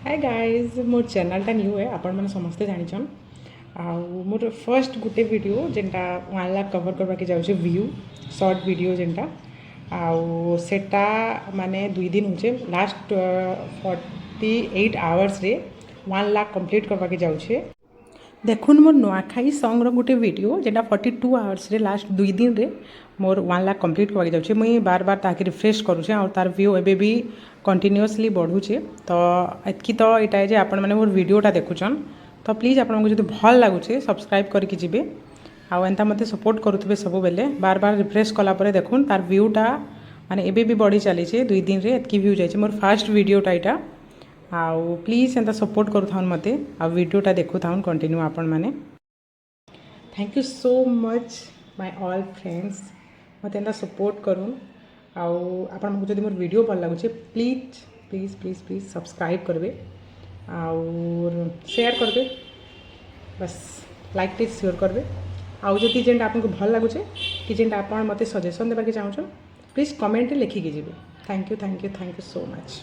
Hi guys मोर चैनलटा new है आपण मैंने समस्ते जानिछन आउ मोर फर्स्ट गोटे वीडियो जेनटा 1 लाख कवर करवा के जाउछे व्यू शॉर्ट वीडियो जेनटा आउ सेटा माने 2 दिन होचे लास्ट 48 आवर्स रे 1 लाख कंप्लीट करवा के जाउछे देखुन मोर नुआखाई सॉन्ग रो गोटे वीडियो जेटा 42 आवर्स रे लास्ट 2 दिन रे मोर 1 लाख कंप्लीट करवा के जाउछे मुई बार बार ताकि रिफ्रेश करूछे और तार व्यू एबे भी कंटिन्यूअसली बढ़ुछे तो एतकी तो एटा है जे आपण माने मोर वीडियोटा देखुछन तो प्लीज आपण को जदि भल लागुछे सब्सक्राइब करके जिबे आउ एंता मते सपोर्ट करूथबे सब बेले बार बार रिफ्रेश कला परे देखुन तार व्यूटा माने एबे भी बढ़ी चली 2 दिन रे एतकी व्यू जाइछे मोर फर्स्ट वीडियोटा एटा आउ प्लीज एंता सपोर्ट करूथाउन मते आ वीडियोटा देखुथाउन कंटिन्यू आपण माने thank you so much my all friends मते एंता सपोर्ट करूँ आउ आपण जदि मोर वीडियो भल लागुछे please please please please subscribe करबे और शेयर करबे बस लाइक टे शेयर करबे आउ जदि जेनटा आपको भल लागुछे कि जेनटा आपण मते सजेशन देबा के चाहूछन प्लीज कमेंट लिखिके जिबे थैंक यू सो मच।